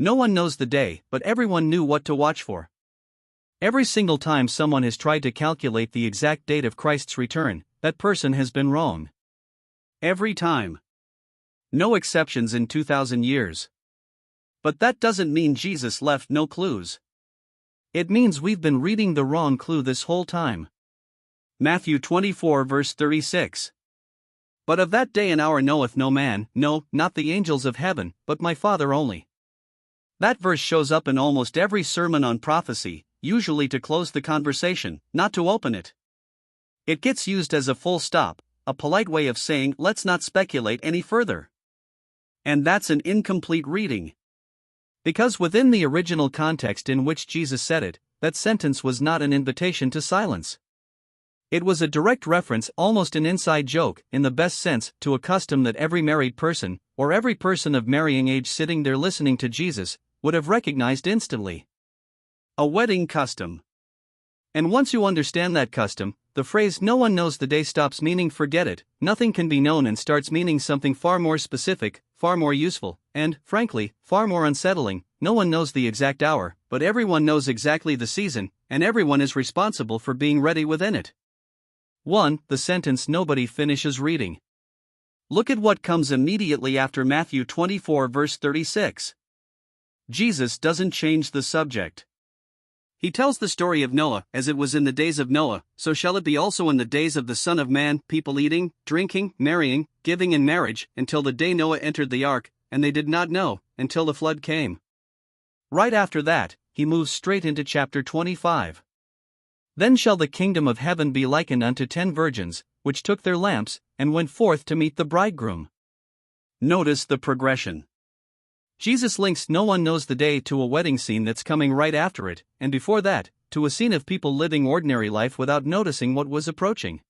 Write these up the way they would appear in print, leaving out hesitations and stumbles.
No one knows the day, but everyone knew what to watch for. Every single time someone has tried to calculate the exact date of Christ's return, that person has been wrong. Every time. No exceptions in 2,000 years. But that doesn't mean Jesus left no clues. It means we've been reading the wrong clue this whole time. Matthew 24 verse 36. But of that day and hour knoweth no man, no, not the angels of heaven, but my Father only. That verse shows up in almost every sermon on prophecy, usually to close the conversation, not to open it. It gets used as a full stop, a polite way of saying let's not speculate any further. And that's an incomplete reading. Because within the original context in which Jesus said it, that sentence was not an invitation to silence. It was a direct reference, almost an inside joke, in the best sense, to a custom that every married person, or every person of marrying age sitting there listening to Jesus, would have recognized instantly. A wedding custom. And once you understand that custom, the phrase "no one knows the day" stops meaning "forget it, nothing can be known" and starts meaning something far more specific, far more useful, and, frankly, far more unsettling. No one knows the exact hour, but everyone knows exactly the season, and everyone is responsible for being ready within it. 1. The sentence nobody finishes reading. Look at what comes immediately after Matthew 24 verse 36. Jesus doesn't change the subject. He tells the story of Noah, as it was in the days of Noah, so shall it be also in the days of the Son of Man, people eating, drinking, marrying, giving in marriage, until the day Noah entered the ark, and they did not know, until the flood came. Right after that, he moves straight into chapter 25. Then shall the kingdom of heaven be likened unto 10 virgins, which took their lamps, and went forth to meet the bridegroom. Notice the progression. Jesus links "no one knows the day" to a wedding scene that's coming right after it, and before that, to a scene of people living ordinary life without noticing what was approaching.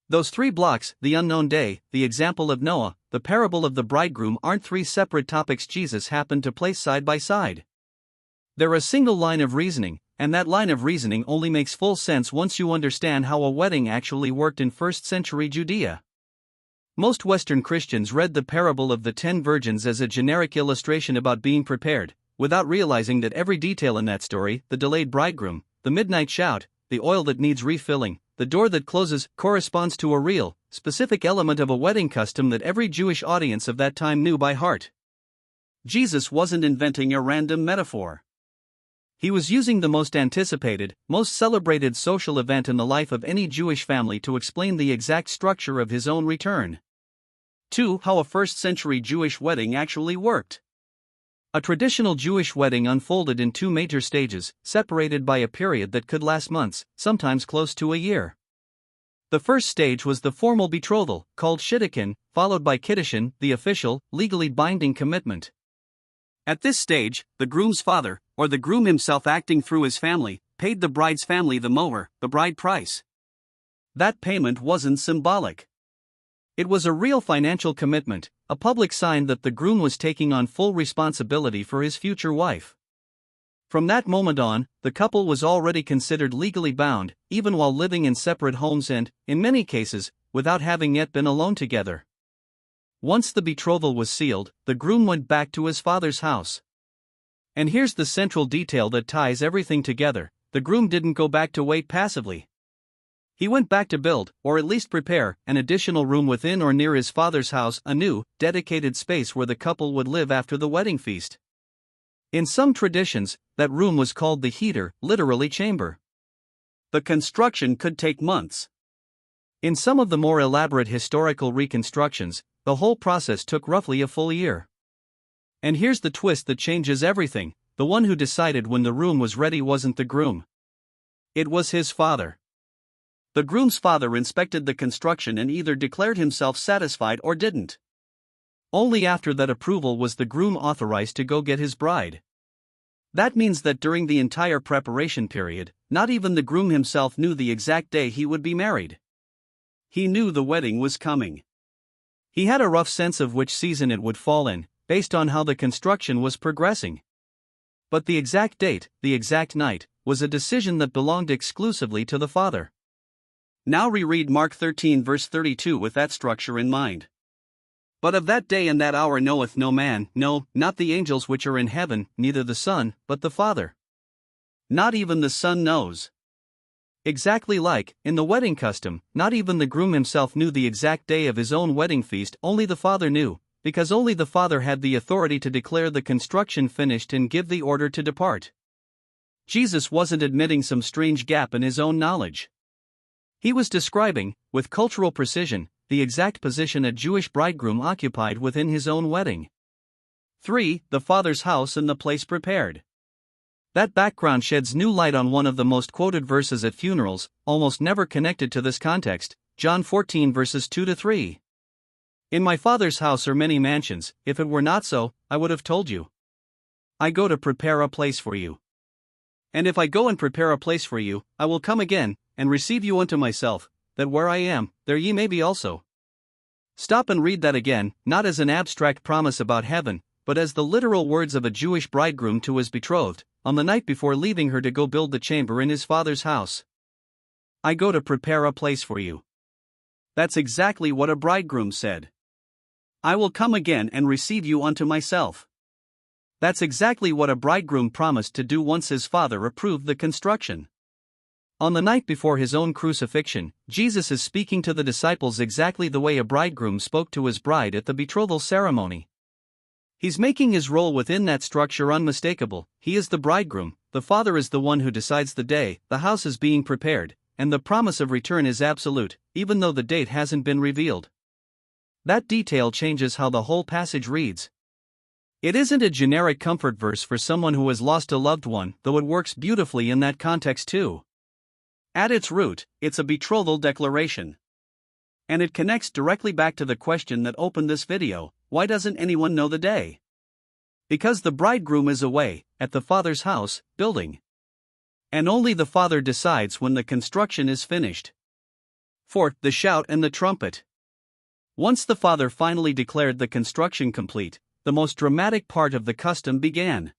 Those 3 blocks, the unknown day, the example of Noah, the parable of the bridegroom, aren't 3 separate topics Jesus happened to place side by side. They're a single line of reasoning, and that line of reasoning only makes full sense once you understand how a wedding actually worked in 1st century Judea. Most Western Christians read the parable of the 10 virgins as a generic illustration about being prepared, without realizing that every detail in that story, the delayed bridegroom, the midnight shout, the oil that needs refilling, the door that closes, corresponds to a real, specific element of a wedding custom that every Jewish audience of that time knew by heart. Jesus wasn't inventing a random metaphor. He was using the most anticipated, most celebrated social event in the life of any Jewish family to explain the exact structure of his own return. 2. How a 1st century Jewish wedding actually worked. A traditional Jewish wedding unfolded in 2 major stages, separated by a period that could last months, sometimes close to a year. The first stage was the formal betrothal, called shidduchin, followed by kiddushin, the official, legally binding commitment. At this stage, the groom's father, or the groom himself acting through his family, paid the bride's family the moher, the bride price. That payment wasn't symbolic. It was a real financial commitment, a public sign that the groom was taking on full responsibility for his future wife. From that moment on, the couple was already considered legally bound, even while living in separate homes and, in many cases, without having yet been alone together. Once the betrothal was sealed, the groom went back to his father's house. And here's the central detail that ties everything together: the groom didn't go back to wait passively. He went back to build, or at least prepare, an additional room within or near his father's house, a new, dedicated space where the couple would live after the wedding feast. In some traditions, that room was called the heater, literally chamber. The construction could take months. In some of the more elaborate historical reconstructions, the whole process took roughly a full year. And here's the twist that changes everything: the one who decided when the room was ready wasn't the groom. It was his father. The groom's father inspected the construction and either declared himself satisfied or didn't. Only after that approval was the groom authorized to go get his bride. That means that during the entire preparation period, not even the groom himself knew the exact day he would be married. He knew the wedding was coming. He had a rough sense of which season it would fall in, based on how the construction was progressing. But the exact date, the exact night, was a decision that belonged exclusively to the father. Now reread Mark 13 verse 32 with that structure in mind. But of that day and that hour knoweth no man, no, not the angels which are in heaven, neither the Son, but the Father. Not even the Son knows. Exactly like, in the wedding custom, not even the groom himself knew the exact day of his own wedding feast, only the Father knew, because only the Father had the authority to declare the construction finished and give the order to depart. Jesus wasn't admitting some strange gap in his own knowledge. He was describing, with cultural precision, the exact position a Jewish bridegroom occupied within his own wedding. 3. The Father's house and the place prepared. That background sheds new light on one of the most quoted verses at funerals, almost never connected to this context, John 14 verses 2-3. In my Father's house are many mansions, if it were not so, I would have told you. I go to prepare a place for you. And if I go and prepare a place for you, I will come again, and receive you unto myself, that where I am, there ye may be also. Stop and read that again, not as an abstract promise about heaven, but as the literal words of a Jewish bridegroom to his betrothed, on the night before leaving her to go build the chamber in his Father's house. I go to prepare a place for you. That's exactly what a bridegroom said. I will come again and receive you unto myself. That's exactly what a bridegroom promised to do once his Father approved the construction. On the night before his own crucifixion, Jesus is speaking to the disciples exactly the way a bridegroom spoke to his bride at the betrothal ceremony. He's making his role within that structure unmistakable. He is the bridegroom, the Father is the one who decides the day, the house is being prepared, and the promise of return is absolute, even though the date hasn't been revealed. That detail changes how the whole passage reads. It isn't a generic comfort verse for someone who has lost a loved one, though it works beautifully in that context too. At its root, it's a betrothal declaration. And it connects directly back to the question that opened this video: why doesn't anyone know the day? Because the bridegroom is away, at the Father's house, building. And only the Father decides when the construction is finished. 4. The shout and the trumpet. Once the Father finally declared the construction complete, the most dramatic part of the custom began.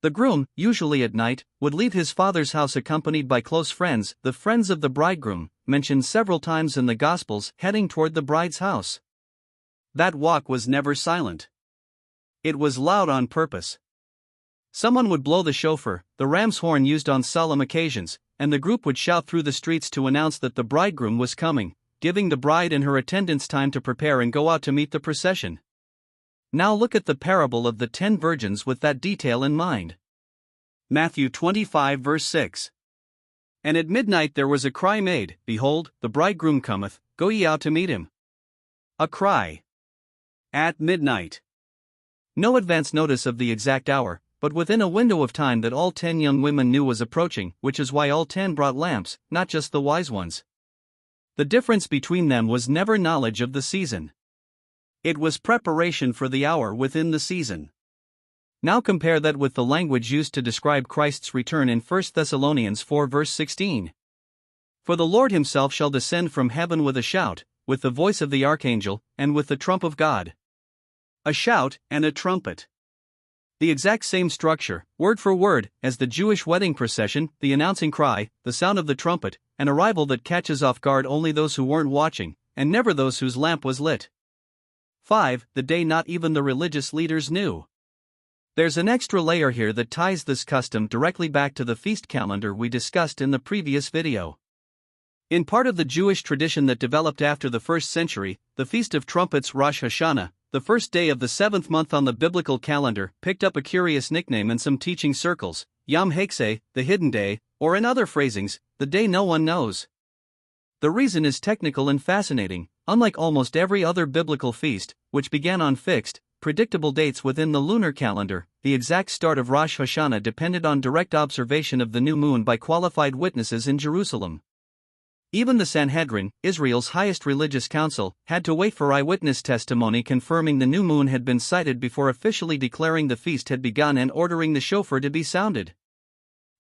The groom, usually at night, would leave his father's house accompanied by close friends, the friends of the bridegroom, mentioned several times in the Gospels, heading toward the bride's house. That walk was never silent. It was loud on purpose. Someone would blow the shofar, the ram's horn used on solemn occasions, and the group would shout through the streets to announce that the bridegroom was coming, giving the bride and her attendants time to prepare and go out to meet the procession. Now look at the parable of the 10 virgins with that detail in mind. Matthew 25 verse 6. And at midnight there was a cry made, Behold, the bridegroom cometh, go ye out to meet him. A cry. At midnight. No advance notice of the exact hour, but within a window of time that all 10 young women knew was approaching, which is why all 10 brought lamps, not just the wise ones. The difference between them was never knowledge of the season. It was preparation for the hour within the season. Now compare that with the language used to describe Christ's return in 1 Thessalonians 4 verse 16. For the Lord himself shall descend from heaven with a shout, with the voice of the archangel, and with the trump of God. A shout and a trumpet. The exact same structure, word for word, as the Jewish wedding procession, the announcing cry, the sound of the trumpet, an arrival that catches off guard only those who weren't watching, and never those whose lamp was lit. 5. The day not even the religious leaders knew. There's an extra layer here that ties this custom directly back to the feast calendar we discussed in the previous video. In part of the Jewish tradition that developed after the 1st century, the Feast of Trumpets Rosh Hashanah, the first day of the 7th month on the biblical calendar, picked up a curious nickname in some teaching circles, Yom HaKseh, the hidden day, or in other phrasings, the day no one knows. The reason is technical and fascinating. Unlike almost every other biblical feast, which began on fixed, predictable dates within the lunar calendar, the exact start of Rosh Hashanah depended on direct observation of the new moon by qualified witnesses in Jerusalem. Even the Sanhedrin, Israel's highest religious council, had to wait for eyewitness testimony confirming the new moon had been sighted before officially declaring the feast had begun and ordering the shofar to be sounded.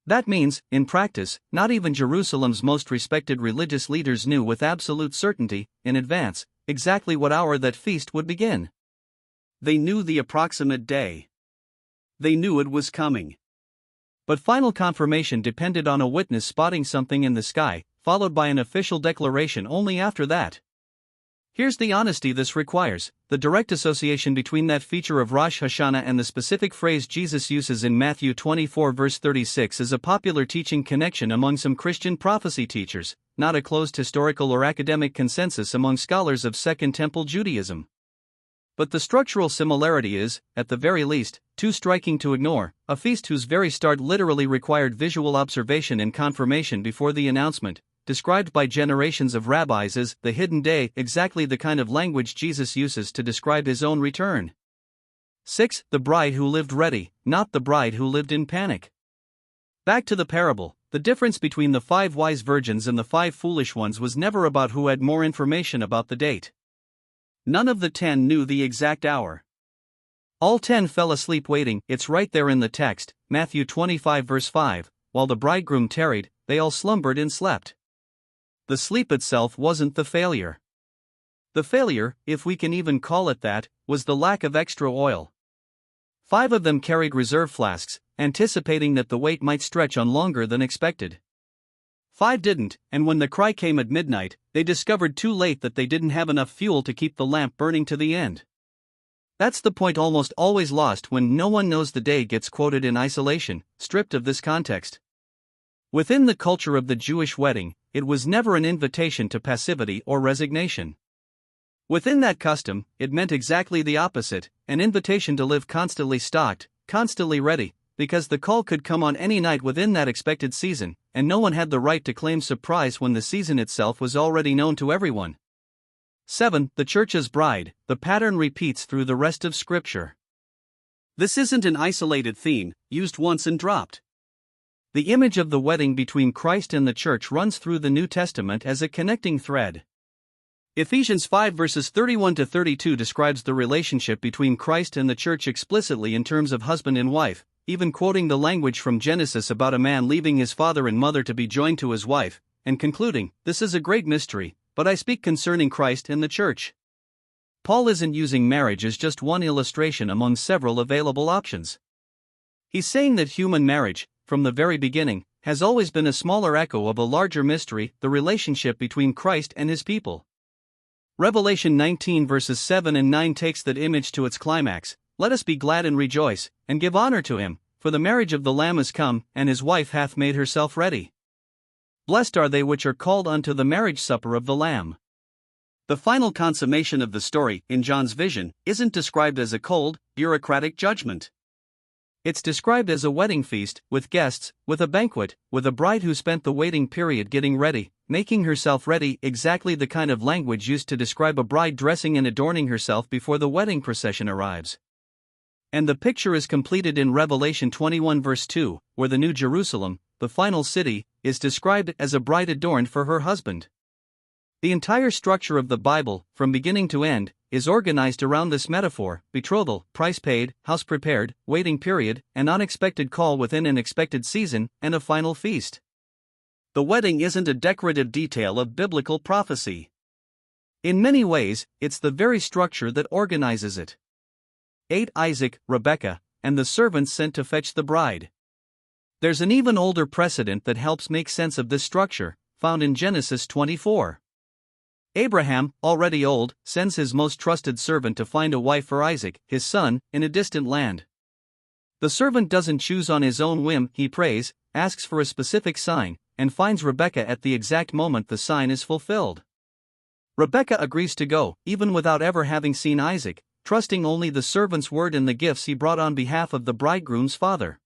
That means, in practice, not even Jerusalem's most respected religious leaders knew with absolute certainty, in advance, exactly what hour that feast would begin. They knew the approximate day. They knew it was coming. But final confirmation depended on a witness spotting something in the sky, followed by an official declaration only after that. Here's the honesty this requires: the direct association between that feature of Rosh Hashanah and the specific phrase Jesus uses in Matthew 24 verse 36 is a popular teaching connection among some Christian prophecy teachers, not a closed historical or academic consensus among scholars of Second Temple Judaism. But the structural similarity is, at the very least, too striking to ignore. A feast whose very start literally required visual observation and confirmation before the announcement, described by generations of rabbis as the hidden day, exactly the kind of language Jesus uses to describe his own return. 6. The bride who lived ready, not the bride who lived in panic. Back to the parable, the difference between the 5 wise virgins and the 5 foolish ones was never about who had more information about the date. None of the 10 knew the exact hour. All 10 fell asleep waiting. It's right there in the text, Matthew 25 verse 5, while the bridegroom tarried, they all slumbered and slept. The sleep itself wasn't the failure. The failure, if we can even call it that, was the lack of extra oil. 5 of them carried reserve flasks, anticipating that the wait might stretch on longer than expected. 5 didn't, and when the cry came at midnight, they discovered too late that they didn't have enough fuel to keep the lamp burning to the end. That's the point almost always lost when no one knows the day gets quoted in isolation, stripped of this context. Within the culture of the Jewish wedding, it was never an invitation to passivity or resignation. Within that custom, it meant exactly the opposite, an invitation to live constantly stocked, constantly ready, because the call could come on any night within that expected season, and no one had the right to claim surprise when the season itself was already known to everyone. 7. The church's bride. The pattern repeats through the rest of Scripture. This isn't an isolated theme, used once and dropped. The image of the wedding between Christ and the church runs through the New Testament as a connecting thread. Ephesians 5 verses 31 to 32 describes the relationship between Christ and the church explicitly in terms of husband and wife, even quoting the language from Genesis about a man leaving his father and mother to be joined to his wife, and concluding, "This is a great mystery, but I speak concerning Christ and the church." Paul isn't using marriage as just one illustration among several available options. He's saying that human marriage, from the very beginning, has always been a smaller echo of a larger mystery, the relationship between Christ and his people. Revelation 19 verses 7 and 9 takes that image to its climax. "Let us be glad and rejoice, and give honor to him, for the marriage of the Lamb is come, and his wife hath made herself ready. Blessed are they which are called unto the marriage supper of the Lamb." The final consummation of the story, in John's vision, isn't described as a cold, bureaucratic judgment. It's described as a wedding feast, with guests, with a banquet, with a bride who spent the waiting period getting ready, making herself ready, exactly the kind of language used to describe a bride dressing and adorning herself before the wedding procession arrives. And the picture is completed in Revelation 21 verse 2, where the New Jerusalem, the final city, is described as a bride adorned for her husband. The entire structure of the Bible, from beginning to end, is organized around this metaphor: betrothal, price paid, house prepared, waiting period, an unexpected call within an expected season, and a final feast. The wedding isn't a decorative detail of biblical prophecy. In many ways, it's the very structure that organizes it. 8. Isaac, Rebekah, and the servants sent to fetch the bride. There's an even older precedent that helps make sense of this structure, found in Genesis 24. Abraham, already old, sends his most trusted servant to find a wife for Isaac, his son, in a distant land. The servant doesn't choose on his own whim, he prays, asks for a specific sign, and finds Rebekah at the exact moment the sign is fulfilled. Rebekah agrees to go, even without ever having seen Isaac, trusting only the servant's word and the gifts he brought on behalf of the bridegroom's father.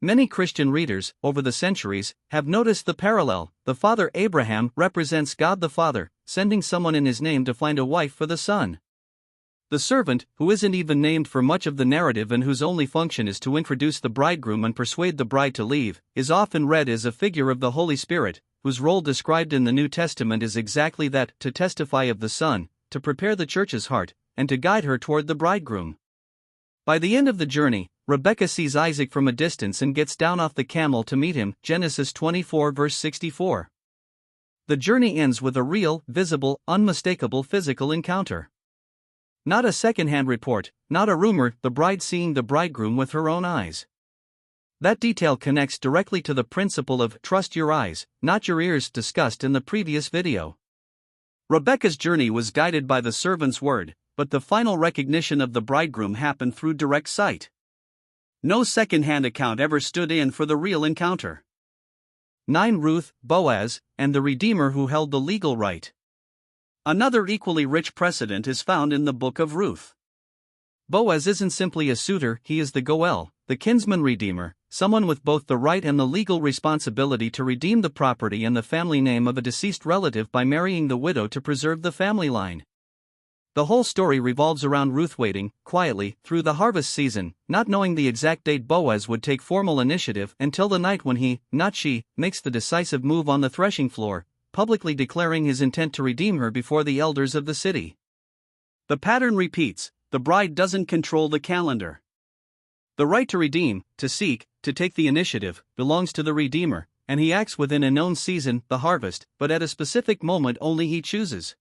Many Christian readers, over the centuries, have noticed the parallel. The father Abraham represents God the Father, sending someone in his name to find a wife for the son. The servant, who isn't even named for much of the narrative and whose only function is to introduce the bridegroom and persuade the bride to leave, is often read as a figure of the Holy Spirit, whose role described in the New Testament is exactly that: to testify of the Son, to prepare the church's heart, and to guide her toward the bridegroom. By the end of the journey, Rebekah sees Isaac from a distance and gets down off the camel to meet him, Genesis 24 verse 64. The journey ends with a real, visible, unmistakable physical encounter. Not a second-hand report, not a rumor, the bride seeing the bridegroom with her own eyes. That detail connects directly to the principle of trust your eyes, not your ears, discussed in the previous video. Rebekah's journey was guided by the servant's word, but the final recognition of the bridegroom happened through direct sight. No second-hand account ever stood in for the real encounter. 9. Ruth, Boaz, and the Redeemer who held the legal right. Another equally rich precedent is found in the book of Ruth. Boaz isn't simply a suitor, he is the Goel, the kinsman redeemer, someone with both the right and the legal responsibility to redeem the property and the family name of a deceased relative by marrying the widow to preserve the family line. The whole story revolves around Ruth waiting, quietly, through the harvest season, not knowing the exact date Boaz would take formal initiative until the night when he, not she, makes the decisive move on the threshing floor, publicly declaring his intent to redeem her before the elders of the city. The pattern repeats: the bride doesn't control the calendar. The right to redeem, to seek, to take the initiative, belongs to the Redeemer, and he acts within a known season, the harvest, but at a specific moment only he chooses.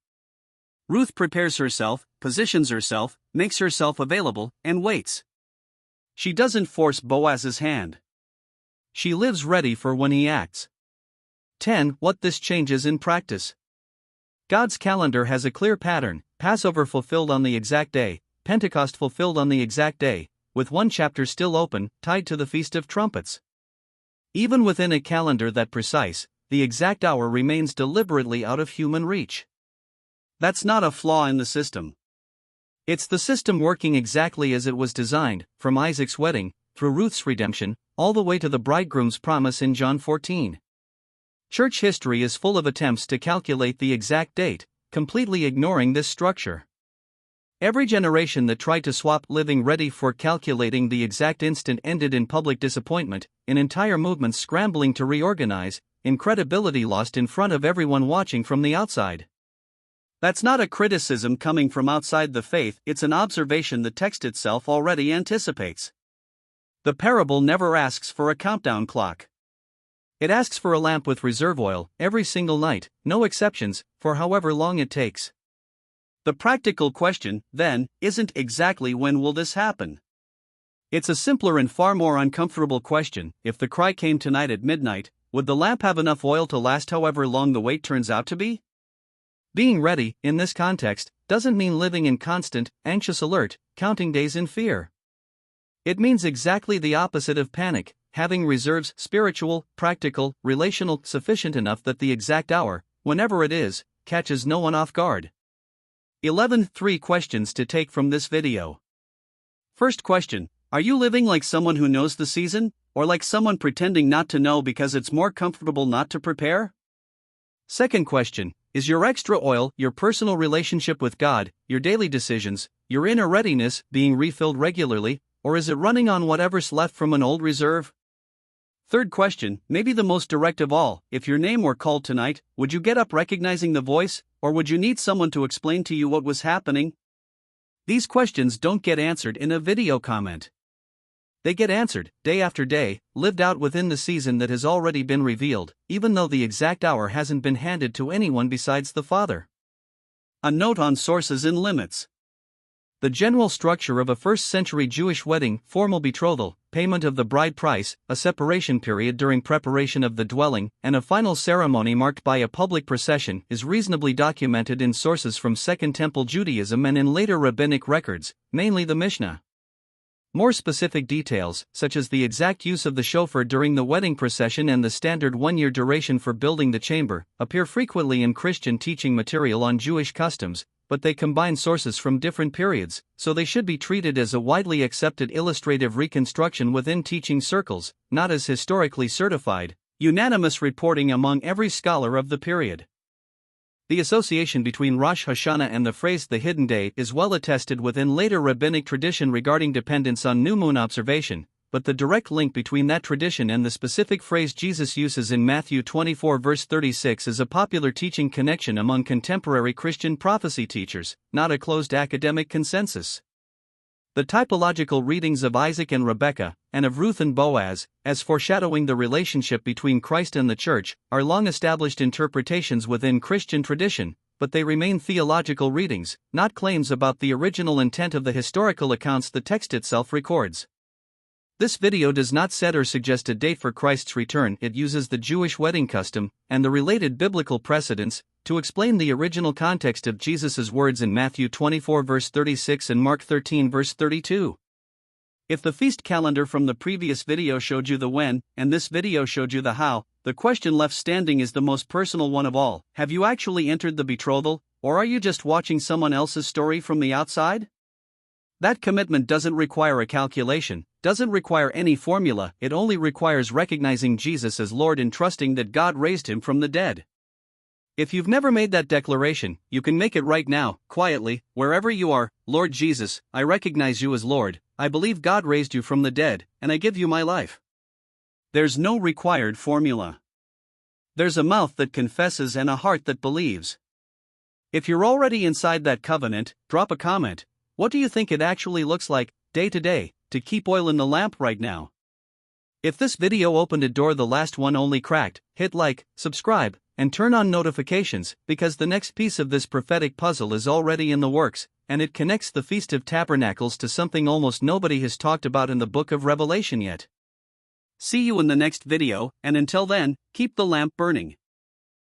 Ruth prepares herself, positions herself, makes herself available, and waits. She doesn't force Boaz's hand. She lives ready for when he acts. 10. What this changes in practice. God's calendar has a clear pattern: Passover fulfilled on the exact day, Pentecost fulfilled on the exact day, with one chapter still open, tied to the Feast of Trumpets. Even within a calendar that precise, the exact hour remains deliberately out of human reach. That's not a flaw in the system. It's the system working exactly as it was designed, from Isaac's wedding, through Ruth's redemption, all the way to the bridegroom's promise in John 14. Church history is full of attempts to calculate the exact date, completely ignoring this structure. Every generation that tried to swap living ready for calculating the exact instant ended in public disappointment, in entire movements scrambling to reorganize, in credibility lost in front of everyone watching from the outside. That's not a criticism coming from outside the faith, it's an observation the text itself already anticipates. The parable never asks for a countdown clock. It asks for a lamp with reserve oil, every single night, no exceptions, for however long it takes. The practical question, then, isn't exactly when will this happen? It's a simpler and far more uncomfortable question: if the cry came tonight at midnight, would the lamp have enough oil to last however long the wait turns out to be? Being ready, in this context, doesn't mean living in constant, anxious alert, counting days in fear. It means exactly the opposite of panic: having reserves, spiritual, practical, relational, sufficient enough that the exact hour, whenever it is, catches no one off guard. 11. 3 questions to take from this video. First question: are you living like someone who knows the season, or like someone pretending not to know because it's more comfortable not to prepare? Second question: is your extra oil, your personal relationship with God, your daily decisions, your inner readiness being refilled regularly, or is it running on whatever's left from an old reserve? Third question, maybe the most direct of all: if your name were called tonight, would you get up recognizing the voice, or would you need someone to explain to you what was happening? These questions don't get answered in a video comment. They get answered, day after day, lived out within the season that has already been revealed, even though the exact hour hasn't been handed to anyone besides the Father. A note on sources and limits. The general structure of a first-century Jewish wedding: formal betrothal, payment of the bride price, a separation period during preparation of the dwelling, and a final ceremony marked by a public procession, is reasonably documented in sources from Second Temple Judaism and in later rabbinic records, mainly the Mishnah. More specific details, such as the exact use of the shofar during the wedding procession and the standard one-year duration for building the chamber, appear frequently in Christian teaching material on Jewish customs, but they combine sources from different periods, so they should be treated as a widely accepted illustrative reconstruction within teaching circles, not as historically certified, unanimous reporting among every scholar of the period. The association between Rosh Hashanah and the phrase "the hidden day" is well attested within later rabbinic tradition regarding dependence on new moon observation, but the direct link between that tradition and the specific phrase Jesus uses in Matthew 24 verse 36 is a popular teaching connection among contemporary Christian prophecy teachers, not a closed academic consensus. The typological readings of Isaac and Rebekah, and of Ruth and Boaz, as foreshadowing the relationship between Christ and the Church, are long-established interpretations within Christian tradition, but they remain theological readings, not claims about the original intent of the historical accounts the text itself records. This video does not set or suggest a date for Christ's return. It uses the Jewish wedding custom, and the related biblical precedents, to explain the original context of Jesus' words in Matthew 24 verse 36 and Mark 13 verse 32. If the feast calendar from the previous video showed you the when, and this video showed you the how, the question left standing is the most personal one of all. Have you actually entered the betrothal, or are you just watching someone else's story from the outside? That commitment doesn't require a calculation, doesn't require any formula, it only requires recognizing Jesus as Lord and trusting that God raised him from the dead. If you've never made that declaration, you can make it right now, quietly, wherever you are. Lord Jesus, I recognize you as Lord, I believe God raised you from the dead, and I give you my life. There's no required formula. There's a mouth that confesses and a heart that believes. If you're already inside that covenant, drop a comment. What do you think it actually looks like, day to day, to keep oil in the lamp right now? If this video opened a door the last one only cracked, hit like, subscribe, and turn on notifications, because the next piece of this prophetic puzzle is already in the works, and it connects the Feast of Tabernacles to something almost nobody has talked about in the book of Revelation yet. See you in the next video, and until then, keep the lamp burning.